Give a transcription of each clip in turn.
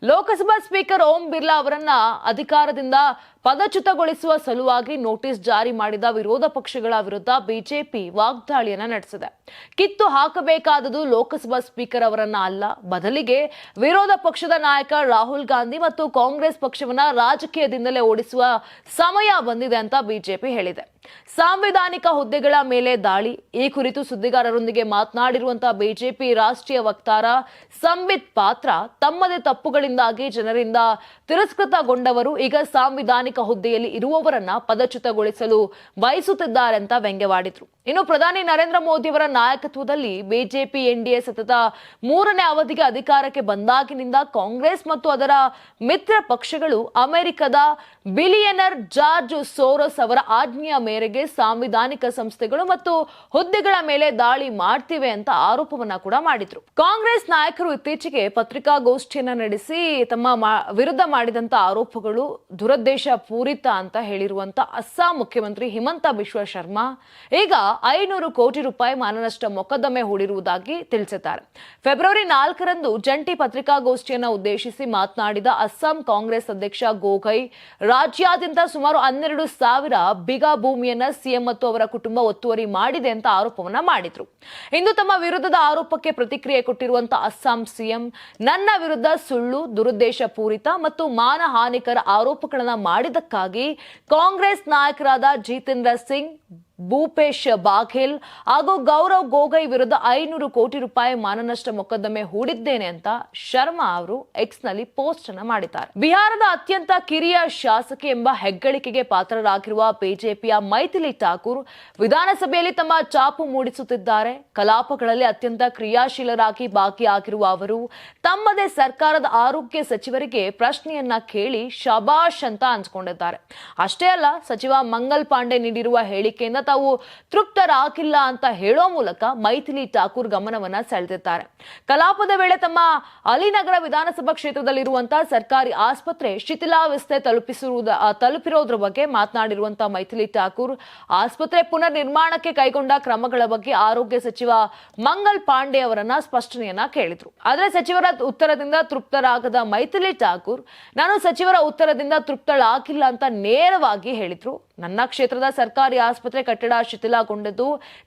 Lok Sabha speaker Om Birla ಅವರನ್ನ ಅಧಿಕಾರದಿಂದ ಪದಚ್ಯುತಗೊಳಿಸುವ ಸಲುವಾಗಿ ನೋಟಿಸ್ ಜಾರಿ ಮಾಡಿದ ವಿರೋಧ ಪಕ್ಷಗಳ ವಿರುದ್ಧ ಬಿಜೆಪಿ ವಾಗ್ದಾಳಿಯನ್ನ ನಡೆಸಿದೆ. ಕಿತ್ತು ಹಾಕಬೇಕಾದುದು ಲೋಕಸಭಾ ಸ್ಪೀಕರ್ ಅವರನ್ನ ಅಲ್ಲ, ಬದಲಿಗೆ ವಿರೋಧ ಪಕ್ಷದ ನಾಯಕ ರಾಹುಲ್ ಗಾಂಧಿ ಮತ್ತು ಕಾಂಗ್ರೆಸ್ ಪಕ್ಷವನ್ನ ರಾಜಕೀಯದಿಂದಲೇ ಓಡಿಸುವ ಸಮಯ ಬಂದಿದೆ ಅಂತ ಬಿಜೆಪಿ ಹೇಳಿದೆ. ಸಾಂವಿಧಾನಿಕ ಹುದ್ದೆಗಳ ಮೇಲೆ ದಾಳಿ ಈ ಕುರಿತು ಸುದ್ದಿಗಾರರೊಂದಿಗೆ ಮಾತನಾಡಿರುವಂತಹ ಬಿಜೆಪಿ ರಾಷ್ಟ್ರೀಯ ವಕ್ತಾರ ಸಂಬಿತ್ ಪಾತ್ರ, ತಮ್ಮದೇ ತಪ್ಪುಗಳಿಂದಾಗಿ ಜನರಿಂದ ತಿರಸ್ಕೃತಗೊಂಡವರು ಈಗ ಸಾಂವಿಧಾನಿಕ ಹುದ್ದೆಯಲ್ಲಿ ಇರುವವರನ್ನ ಪದಚ್ಯುತಗೊಳಿಸಲು ಬಯಸುತ್ತಿದ್ದಾರೆ ಅಂತ ವ್ಯಂಗ್ಯವಾಡಿದ್ರು. ಇನ್ನು ಪ್ರಧಾನಿ ನರೇಂದ್ರ ಮೋದಿ ಅವರ ನಾಯಕತ್ವದಲ್ಲಿ ಬಿಜೆಪಿ ಎನ್ಡಿಎ ಸತತ 3ನೇ ಅವಧಿಗೆ ಅಧಿಕಾರಕ್ಕೆ ಬಂದಾಗಿನಿಂದ ಕಾಂಗ್ರೆಸ್ ಮತ್ತು ಅದರ ಮಿತ್ರ ಪಕ್ಷಗಳು ಅಮೆರಿಕದ ಬಿಲಿಯನರ್ ಜಾರ್ಜ್ ಸೋರೋಸ್ ಅವರ ಆಜ್ಞೆಯ ಮೇರೆಗೆ ಸಾಂವಿಧಾನಿಕ ಸಂಸ್ಥೆಗಳು ಮತ್ತು ಹುದ್ದೆಗಳ ಮೇಲೆ ದಾಳಿ ಮಾಡ್ತಿವೆ ಅಂತ ಆರೋಪವನ್ನ ಕೂಡ ಮಾಡಿದ್ರು. ಕಾಂಗ್ರೆಸ್ ನಾಯಕರು ಇತ್ತೀಚೆಗೆ ಪತ್ರಿಕಾಗೋಷ್ಠಿಯನ್ನ ನಡೆಸಿ ತಮ್ಮ ವಿರುದ್ಧ ಮಾಡಿದಂತ ಆರೋಪಗಳು ದುರುದ್ದೇಶ ಪೂರಿತ ಅಂತ ಹೇಳಿರುವಂತ ಅಸ್ಸಾಂ ಮುಖ್ಯಮಂತ್ರಿ ಹಿಮಂತ ಬಿಶ್ವ ಶರ್ಮಾ ಈಗ 500 ಕೋಟಿ ರೂಪಾಯಿ ಮಾನನಷ್ಟ ಮೊಕದ್ದಮೆ ಹೂಡಿರುವುದಾಗಿ ತಿಳಿಸಿದ್ದಾರೆ. ಫೆಬ್ರವರಿ 4ರಂದು ಜಂಟಿ ಪತ್ರಿಕಾಗೋಷ್ಠಿಯನ್ನು ಉದ್ದೇಶಿಸಿ ಮಾತನಾಡಿದ ಅಸ್ಸಾಂ ಕಾಂಗ್ರೆಸ್ ಅಧ್ಯಕ್ಷ ಗೋಗೈ, ರಾಜ್ಯಾದ್ಯಂತ ಸುಮಾರು 12,000 ಬಿಗಾ ಭೂಮಿಯನ್ನ ಸಿಎಂ ಮತ್ತು ಅವರ ಕುಟುಂಬ ಒತ್ತುವರಿ ಮಾಡಿದೆ ಅಂತ ಆರೋಪವನ್ನ ಮಾಡಿದ್ರು. ಇಂದು ತಮ್ಮ ವಿರುದ್ಧದ ಆರೋಪಕ್ಕೆ ಪ್ರತಿಕ್ರಿಯೆ ಕೊಟ್ಟಿರುವಂತಹ ಅಸ್ಸಾಂ ಸಿಎಂ, ನನ್ನ ವಿರುದ್ಧ ಸುಳ್ಳು, ದುರುದ್ದೇಶ ಪೂರಿತ ಮತ್ತು ಮಾನಹಾನಿಕರ ಆರೋಪಗಳನ್ನ ಮಾಡಿದಕ್ಕಾಗಿ ಕಾಂಗ್ರೆಸ್ ನಾಯಕರಾದ ಜಿತೇಂದ್ರ ಸಿಂಗ್, ಭೂಪೇಶ್ ಬಾಘೇಲ್ ಹಾಗೂ ಗೌರವ್ ಗೋಗೈ ವಿರುದ್ಧ 500 ಕೋಟಿ ರೂಪಾಯಿ ಮಾನನಷ್ಟ ಮೊಕದ್ದಮೆ ಹೂಡಿದ್ದೇನೆ ಅಂತ ಶರ್ಮಾ ಅವರು ಎಕ್ಸ್ ನಲ್ಲಿ ಪೋಸ್ಟ್ ಅನ್ನು ಮಾಡಿದ್ದಾರೆ. ಬಿಹಾರದ ಅತ್ಯಂತ ಕಿರಿಯ ಶಾಸಕಿ ಎಂಬ ಹೆಗ್ಗಳಿಕೆಗೆ ಪಾತ್ರರಾಗಿರುವ ಬಿಜೆಪಿಯ ಮೈಥಿಲಿ ಠಾಕೂರ್ ವಿಧಾನಸಭೆಯಲ್ಲಿ ತಮ್ಮ ಚಾಪು ಮೂಡಿಸುತ್ತಿದ್ದಾರೆ. ಕಲಾಪಗಳಲ್ಲಿ ಅತ್ಯಂತ ಕ್ರಿಯಾಶೀಲರಾಗಿ ಭಾಗಿಯಾಗಿರುವ ಅವರು ತಮ್ಮದೇ ಸರ್ಕಾರದ ಆರೋಗ್ಯ ಸಚಿವರಿಗೆ ಪ್ರಶ್ನೆಯನ್ನ ಕೇಳಿ ಶಬಾಷ್ ಅಂತ ಅನ್ಸ್ಕೊಂಡಿದ್ದಾರೆ. ಅಷ್ಟೇ ಅಲ್ಲ, ಸಚಿವ ಮಂಗಲ್ ಪಾಂಡೆ ನೀಡಿರುವ ಹೇಳಿಕೆಯಿಂದ ತಾವು ತೃಪ್ತರಾಗಿಲ್ಲ ಅಂತ ಹೇಳೋ ಮೂಲಕ ಮೈಥಿಲಿ ಠಾಕೂರ್ ಗಮನವನ್ನ ಸೆಳೆದಿದ್ದಾರೆ. ಕಲಾಪದ ವೇಳೆ ತಮ್ಮ ಅಲಿನಗರ ವಿಧಾನಸಭಾ ಕ್ಷೇತ್ರದಲ್ಲಿರುವಂತಹ ಸರ್ಕಾರಿ ಆಸ್ಪತ್ರೆ ಶಿಥಿಲಾವಸ್ಥೆ ತಲುಪಿರೋದ್ರ ಬಗ್ಗೆ ಮಾತನಾಡಿರುವಂತಹ ಮೈಥಿಲಿ ಠಾಕೂರ್, ಆಸ್ಪತ್ರೆ ಪುನರ್ ನಿರ್ಮಾಣಕ್ಕೆ ಕೈಗೊಂಡ ಕ್ರಮಗಳ ಬಗ್ಗೆ ಆರೋಗ್ಯ ಸಚಿವ ಮಂಗಲ್ ಪಾಂಡೆ ಅವರನ್ನ ಸ್ಪಷ್ಟನೆಯನ್ನ ಕೇಳಿದ್ರು. ಆದರೆ ಸಚಿವರ ಉತ್ತರದಿಂದ ತೃಪ್ತರಾಗದ ಮೈಥಿಲಿ ಠಾಕೂರ್, ನಾನು ಸಚಿವರ ಉತ್ತರದಿಂದ ತೃಪ್ತಳಾಗಿಲ್ಲ ಅಂತ ನೇರವಾಗಿ ಹೇಳಿದ್ರು. ನನ್ನ ಕ್ಷೇತ್ರದ ಸರ್ಕಾರಿ ಆಸ್ಪತ್ರೆ ಕಟ್ಟಡ ಶಿಥಿಲಗೊಂಡಿದ್ದು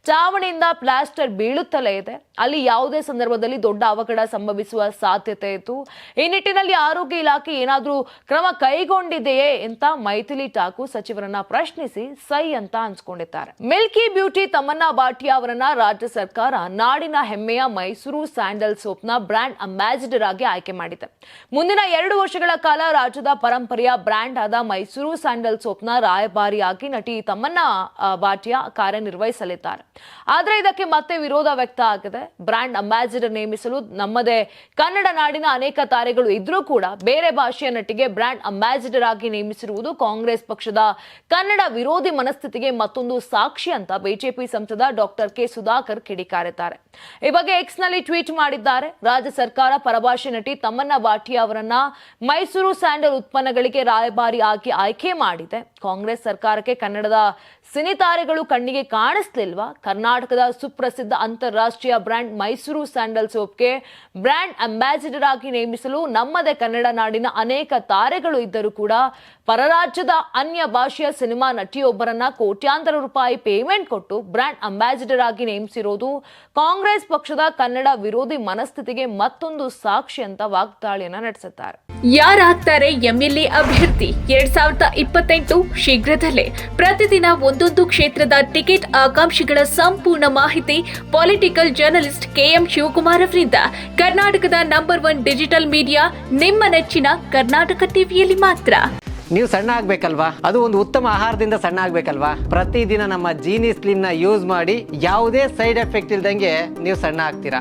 ಚಾವಣಿಯಿಂದ ಪ್ಲಾಸ್ಟರ್ ಬೀಳುತ್ತಲೇ ಇದೆ. ಅಲ್ಲಿ ಯಾವುದೇ ಸಂದರ್ಭದಲ್ಲಿ ದೊಡ್ಡ ಅವಘಡ ಸಂಭವಿಸುವ ಸಾಧ್ಯತೆ ಇತ್ತು. ಈ ನಿಟ್ಟಿನಲ್ಲಿ ಆರೋಗ್ಯ ಇಲಾಖೆ ಏನಾದರೂ ಕ್ರಮ ಕೈಗೊಂಡಿದೆಯೇ ಅಂತ ಮೈಥಿಲಿ ಠಾಕೂರ್ ಸಚಿವರನ್ನ ಪ್ರಶ್ನಿಸಿ ಸೈ ಅಂತ ಅನ್ಸ್ಕೊಂಡಿದ್ದಾರೆ. ಮಿಲ್ಕಿ ಬ್ಯೂಟಿ ತಮನ್ನಾ ಭಾಟಿಯಾ ಅವರನ್ನ ರಾಜ್ಯ ಸರ್ಕಾರ ನಾಡಿನ ಹೆಮ್ಮೆಯ ಮೈಸೂರು ಸ್ಯಾಂಡಲ್ ಸೋಪ್ನ ಬ್ರ್ಯಾಂಡ್ ಅಂಬಾಸಿಡರ್ ಆಗಿ ಆಯ್ಕೆ ಮಾಡಿದೆ. ಮುಂದಿನ 2 ವರ್ಷಗಳ ಕಾಲ ರಾಜ್ಯದ ಪರಂಪರೆಯ ಬ್ರ್ಯಾಂಡ್ ಆದ ಮೈಸೂರು ಸ್ಯಾಂಡಲ್ ಸೋಪ್ನ ರಾಯಭಾರಿಯಾಗಿ ನಟಿ ತಮನ್ನಾ ಭಾಟಿಯಾ ಕಾರ್ಯನಿರ್ವಹಿಸಲಿದ್ದಾರೆ. ಆದರೆ ಇದಕ್ಕೆ ಮತ್ತೆ ವಿರೋಧ ವ್ಯಕ್ತ ಆಗಿದೆ. ಬ್ರ್ಯಾಂಡ್ ಅಂಬಾಸಿಡರ್ ನೇಮಿಸಲು ನಮ್ಮದೇ ಕನ್ನಡ ನಾಡಿನ ಅನೇಕ ತಾರೆಗಳು ಇದ್ರೂ ಕೂಡ ಬೇರೆ ಭಾಷೆಯ ನಟಿಗೆ ಬ್ರ್ಯಾಂಡ್ ಅಂಬಾಸಿಡರ್ ಆಗಿ ನೇಮಿಸಿರುವುದು ಕಾಂಗ್ರೆಸ್ ಪಕ್ಷದ ಕನ್ನಡ ವಿರೋಧಿ ಮನಸ್ಥಿತಿಗೆ ಮತ್ತೊಂದು ಸಾಕ್ಷಿ ಅಂತ ಬಿಜೆಪಿ ಸಂಸದ ಡಾಕ್ಟರ್ ಕೆ ಸುಧಾಕರ್ ಕಿಡಿಕಾರಿದ್ದಾರೆ. ಈ ಬಗ್ಗೆ ಎಕ್ಸ್ ನಲ್ಲಿ ಟ್ವೀಟ್ ಮಾಡಿದ್ದಾರೆ. ರಾಜ್ಯ ಸರ್ಕಾರ ಪರಭಾಷೆ ನಟಿ ತಮನ್ನಾ ಭಾಟಿಯಾ ಅವರನ್ನ ಮೈಸೂರು ಸ್ಯಾಂಡಲ್ ಉತ್ಪನ್ನಗಳಿಗೆ ರಾಯಭಾರಿ ಆಗಿ ಆಯ್ಕೆ ಮಾಡಿದೆ. ಕಾಂಗ್ರೆಸ್ ಸರ್ಕಾರಕ್ಕೆ ಕನ್ನಡದ ಸಿನಿತಾರೆಗಳು ಕಣ್ಣಿಗೆ ಕಾಣಿಸ್ಲಿಲ್ವಾ? ಕರ್ನಾಟಕದ ಸುಪ್ರಸಿದ್ಧ ಅಂತಾರಾಷ್ಟ್ರೀಯ ಬ್ರ್ಯಾಂಡ್ ಮೈಸೂರು ಸ್ಯಾಂಡಲ್ ಸೋಪ್ಗೆ ಬ್ರ್ಯಾಂಡ್ ಅಂಬಾಸಿಡರ್ ಆಗಿ ನೇಮಿಸಲು ನಮ್ಮದೇ ಕನ್ನಡ ನಾಡಿನ ಅನೇಕ ತಾರೆಗಳು ಇದ್ದರೂ ಕೂಡ ಪರರಾಜ್ಯದ ಅನ್ಯ ಭಾಷೆಯ ಸಿನಿಮಾ ನಟಿಯೊಬ್ಬರನ್ನ ಕೋಟ್ಯಾಂತರ ರೂಪಾಯಿ ಪೇಮೆಂಟ್ ಕೊಟ್ಟು ಬ್ರ್ಯಾಂಡ್ ಅಂಬಾಸಿಡರ್ ಆಗಿ ನೇಮಿಸಿರೋದು ಕಾಂಗ್ರೆಸ್ ಪಕ್ಷದ ಕನ್ನಡ ವಿರೋಧಿ ಮನಸ್ಥಿತಿಗೆ ಮತ್ತೊಂದು ಸಾಕ್ಷಿ ಅಂತ ವಾಗ್ದಾಳಿಯನ್ನ ನಡೆಸುತ್ತಾರೆ. ಯಾರಾಗ್ತಾರೆ ಎಂಎಲ್ಎ ಅಭ್ಯರ್ಥಿ 2028 ಶೀಘ್ರದಲ್ಲೇ. ಪ್ರತಿದಿನ ಒಂದೊಂದು ಕ್ಷೇತ್ರದ ಟಿಕೆಟ್ ಆಕಾಂಕ್ಷಿಗಳ ಸಂಪೂರ್ಣ ಮಾಹಿತಿ ಪೊಲಿಟಿಕಲ್ ಜರ್ನಲಿಸ್ಟ್ ಕೆಎಂ ಶಿವಕುಮಾರ್ ಅವರಿಂದ. ಕರ್ನಾಟಕದ ನಂಬರ್ 1 ಡಿಜಿಟಲ್ ಮೀಡಿಯಾ ನಿಮ್ಮ ನೆಚ್ಚಿನ ಕರ್ನಾಟಕ ಟಿವಿಯಲ್ಲಿ ಮಾತ್ರ. ನೀವು ಸಣ್ಣ ಆಗ್ಬೇಕಲ್ವಾ? ಅದು ಒಂದು ಉತ್ತಮ ಆಹಾರದಿಂದ ಸಣ್ಣ ಆಗ್ಬೇಕಲ್ವಾ? ಪ್ರತಿದಿನ ನಮ್ಮ ಜೀನಿ ಸ್ಲಿಮ್ ನ ಯೂಸ್ ಮಾಡಿ ಯಾವುದೇ ಸೈಡ್ ಎಫೆಕ್ಟ್ ಇಲ್ದಂಗೆ ನೀವು ಸಣ್ಣ ಆಗ್ತೀರಾ.